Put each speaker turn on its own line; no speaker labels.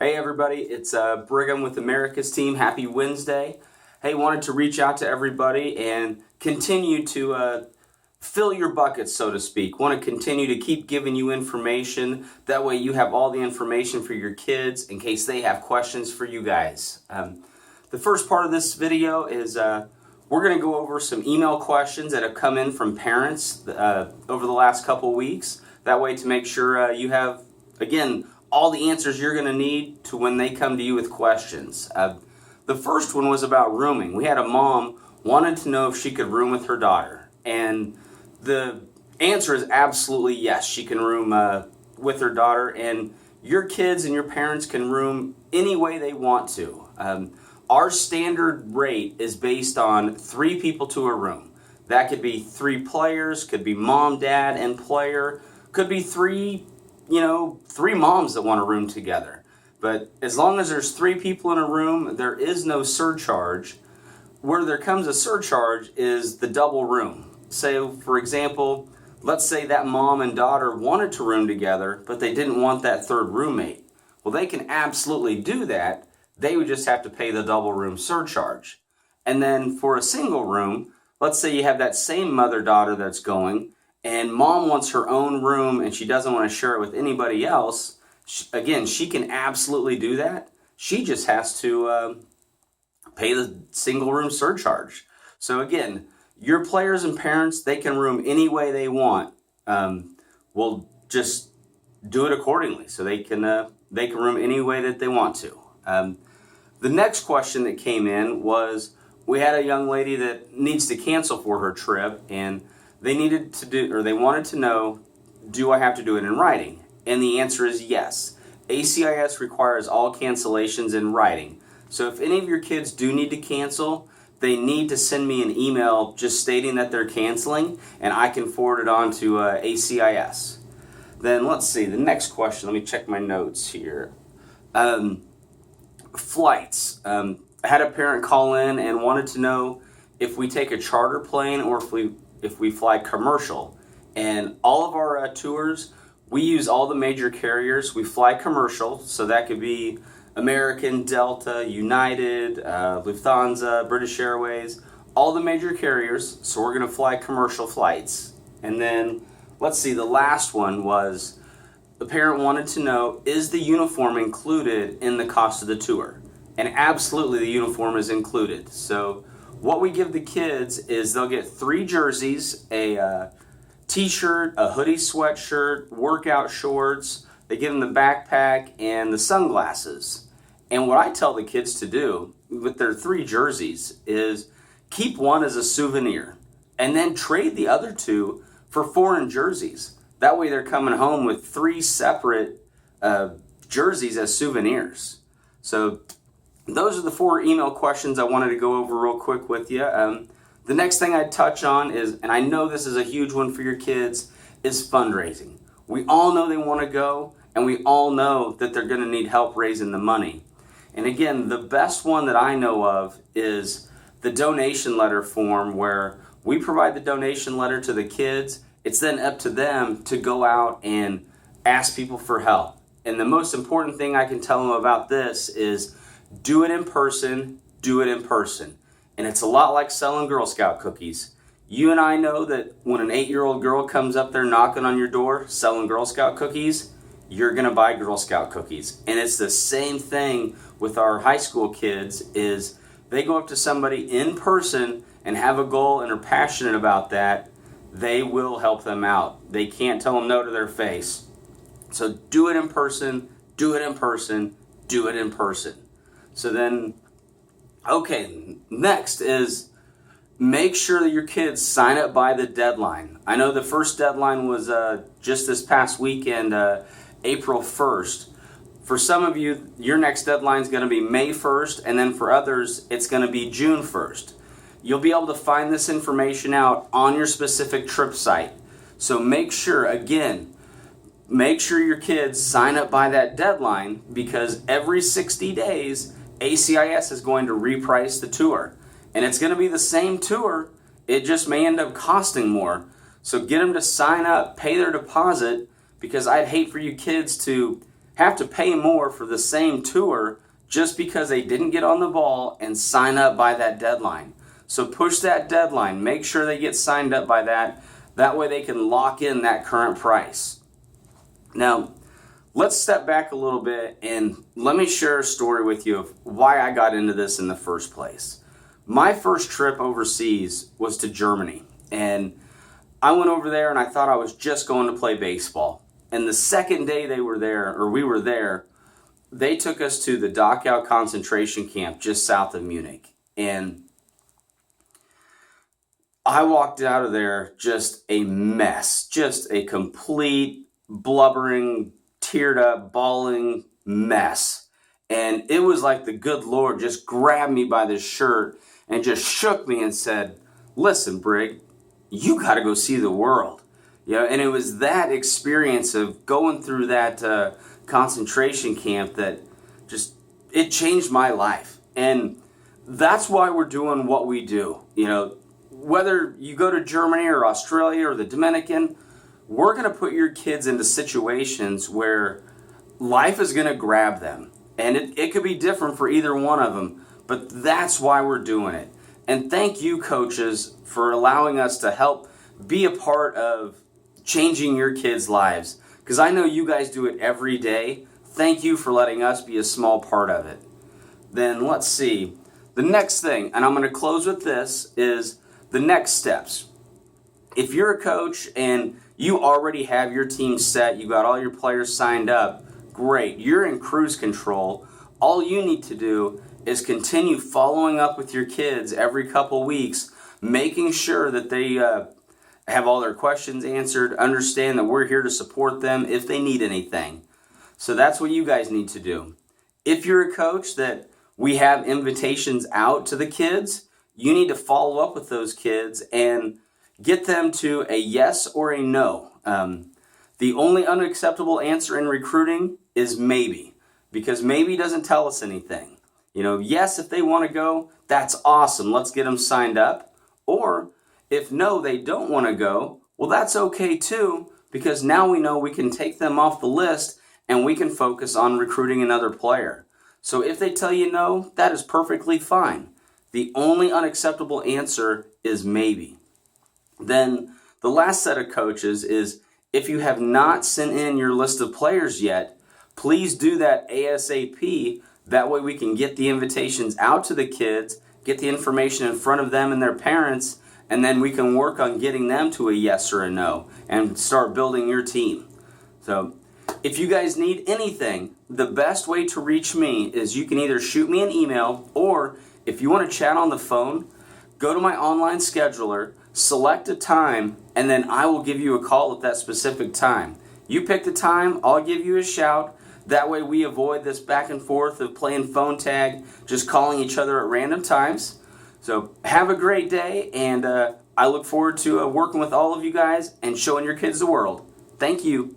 Hey everybody, it's Brigham with America's Team. Happy Wednesday. Hey, wanted to reach out to everybody and continue to fill your buckets, so to speak. Want to continue to keep giving you information. That way you have all the information for your kids in case they have questions for you guys. The first part of this video is we're going to go over some email questions that have come in from parents over the last couple weeks. That way to make sure you have, again, all the answers you're going to need to when they come to you with questions. The first one was about rooming. We had a mom wanted to know if she could room with her daughter. And the answer is absolutely yes. She can room with her daughter. And your kids and your parents can room any way they want to. Our standard rate is based on 3 people to a room. That could be 3 players, could be mom, dad, and player. Could be 3 moms that want a room together. But as long as there's 3 people in a room, there is no surcharge. Where there comes a surcharge is the double room. So, for example, let's say that mom and daughter wanted to room together, but they didn't want that third roommate. Well, they can absolutely do that. They would just have to pay the double room surcharge. And then for a single room, let's say you have that same mother-daughter that's going, and mom wants her own room and she doesn't want to share it with anybody else. Again, she can absolutely do that. She just has to pay the single room surcharge. So again, your players and parents, they can room any way they want. We'll just do it accordingly. So they can room any way that they want to. The next question that came in was, we had a young lady that needs to cancel for her trip, and they wanted to know, do I have to do it in writing? And the answer is yes. ACIS requires all cancellations in writing. So if any of your kids do need to cancel, they need to send me an email just stating that they're canceling, and I can forward it on to ACIS. Then let's see, the next question, let me check my notes here. Flights. I had a parent call in and wanted to know if we take a charter plane or if we fly commercial. And all of our tours, we use all the major carriers. We fly commercial, so that could be American, Delta, United, Lufthansa, British Airways, all the major carriers. So we're going to fly commercial flights. And then, let's see, the last one was, the parent wanted to know, is the uniform included in the cost of the tour? And absolutely the uniform is included. So what we give the kids is they'll get 3 jerseys, a t-shirt, a hoodie sweatshirt, workout shorts. They give them the backpack and the sunglasses. And what I tell the kids to do with their 3 jerseys is keep one as a souvenir and then trade the other 2 for foreign jerseys. That way they're coming home with 3 separate jerseys as souvenirs. So those are the 4 email questions I wanted to go over real quick with you. The next thing I'd touch on is, and I know this is a huge one for your kids, is fundraising. We all know they want to go, and we all know that they're going to need help raising the money. And again, the best one that I know of is the donation letter form, where we provide the donation letter to the kids. It's then up to them to go out and ask people for help. And the most important thing I can tell them about this is do it in person, do it in person. And it's a lot like selling Girl Scout cookies. You and I know that when an 8-year-old girl comes up there knocking on your door selling Girl Scout cookies, you're going to buy Girl Scout cookies. And it's the same thing with our high school kids, is they go up to somebody in person and have a goal and are passionate about that, they will help them out. They can't tell them no to their face. So do it in person, do it in person, do it in person. So then, okay, next is make sure that your kids sign up by the deadline. I know the first deadline was just this past weekend, April 1st. For some of you, your next deadline is going to be May 1st, and then for others, it's going to be June 1st. You'll be able to find this information out on your specific trip site. So make sure your kids sign up by that deadline, because every 60 days, ACIS is going to reprice the tour. And it's going to be the same tour, it just may end up costing more. So get them to sign up, pay their deposit, because I'd hate for you kids to have to pay more for the same tour just because they didn't get on the ball and sign up by that deadline. So push that deadline. Make sure they get signed up by that. That way they can lock in that current price. Now, let's step back a little bit and let me share a story with you of why I got into this in the first place. My first trip overseas was to Germany, and I went over there and I thought I was just going to play baseball. And the second day we were there, they took us to the Dachau concentration camp just south of Munich. And I walked out of there just a mess, just a complete blubbering, teared up, bawling mess. And it was like the good Lord just grabbed me by the shirt and just shook me and said, "Listen, Brig, you got to go see the world." And it was that experience of going through that concentration camp that it changed my life. And that's why we're doing what we do. Whether you go to Germany or Australia or the Dominican, we're going to put your kids into situations where life is going to grab them. And it could be different for either one of them, but that's why we're doing it. And thank you, coaches, for allowing us to help be a part of changing your kids' lives. Because I know you guys do it every day. Thank you for letting us be a small part of it. Then let's see. The next thing, and I'm going to close with this, is the next steps. If you're a coach and you already have your team set, you got all your players signed up, great. You're in cruise control. All you need to do is continue following up with your kids every couple weeks, making sure that they have all their questions answered, understand that we're here to support them if they need anything. So that's what you guys need to do. If you're a coach that we have invitations out to the kids, you need to follow up with those kids and get them to a yes or a no. The only unacceptable answer in recruiting is maybe, because maybe doesn't tell us anything. Yes, if they want to go, that's awesome. Let's get them signed up. Or if no, they don't want to go, well, that's okay too, because now we know we can take them off the list and we can focus on recruiting another player. So if they tell you no, that is perfectly fine. The only unacceptable answer is maybe. Then the last set of coaches is, if you have not sent in your list of players yet, please do that ASAP. That way we can get the invitations out to the kids, get the information in front of them and their parents, and then we can work on getting them to a yes or a no and start building your team. So if you guys need anything, the best way to reach me is you can either shoot me an email, or if you want to chat on the phone, go to my online scheduler, select a time, and then I will give you a call at that specific time. You pick the time, I'll give you a shout. That way we avoid this back and forth of playing phone tag, just calling each other at random times. So have a great day, and I look forward to working with all of you guys and showing your kids the world. Thank you.